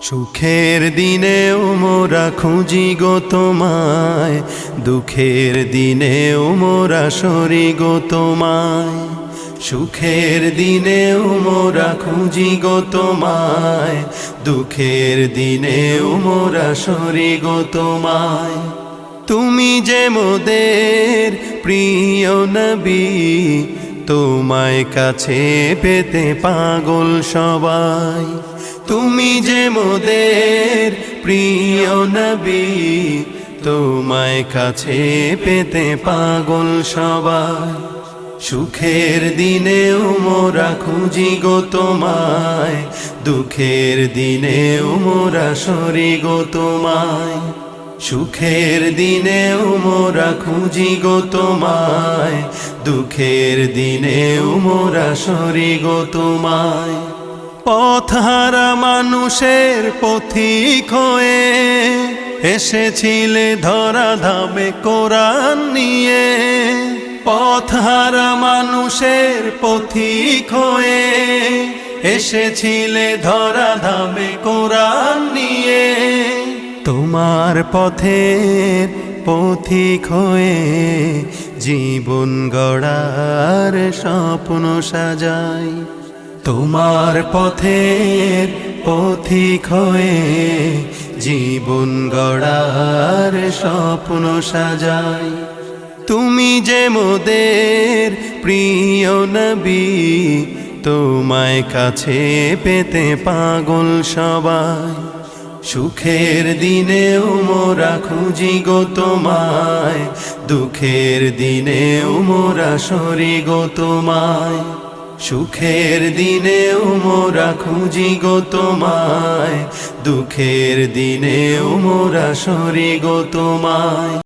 সুখের দিনেও মোরা খুঁজি গো তোমায়, দুঃখের দিনেও মোরা সরি গো তোমায়। সুখের দিনেও মোরা খুঁজি গো তোমায়, দুঃখের দিনেও মোরা সরি গো তোমায়। তুমি যে মোদের প্রিয় নবী, তোমায় কাছে পেতে পাগল সবাই। তুমি যে মোদের প্রিয় নবী, তোমায় কাছে পেতে পাগল সবাই। সুখের দিনেও মোরা খুঁজি গো তোমায়, দুঃখের দিনেও মোরা সরি গো তোমায়। সুখের দিনেও মোরা খুঁজি গো তোমায়, দুঃখের দিনেও মোরা সরি গো তোমায়। পথহারা মানুষের পথিক হয়ে এসেছিলে ধরা ধামে কোরআন নিয়ে। পথহারা মানুষের পথিক হয়ে এসেছিলে ধরা ধামে কোরআন নিয়ে। তোমার পথের পথিক হয়ে জীবন গড়ার স্বপ্ন সাজাই। তোমার পথের পথিক হয়ে জীবন গড়ার স্বপ্ন সাজাই। তুমি যে মোদের প্রিয় নবী, তোমায় কাছে পেতে পাগল সবাই। সুখের দিনেও মোরা খুঁজি গো তোমায়, দুঃখের দিনেও মোরা সরি গো তোমায়। সুখের দিনেও মোরা খুঁজি গো তোমায়, দুঃখের দিনেও মোরা সরি গো তোমায়।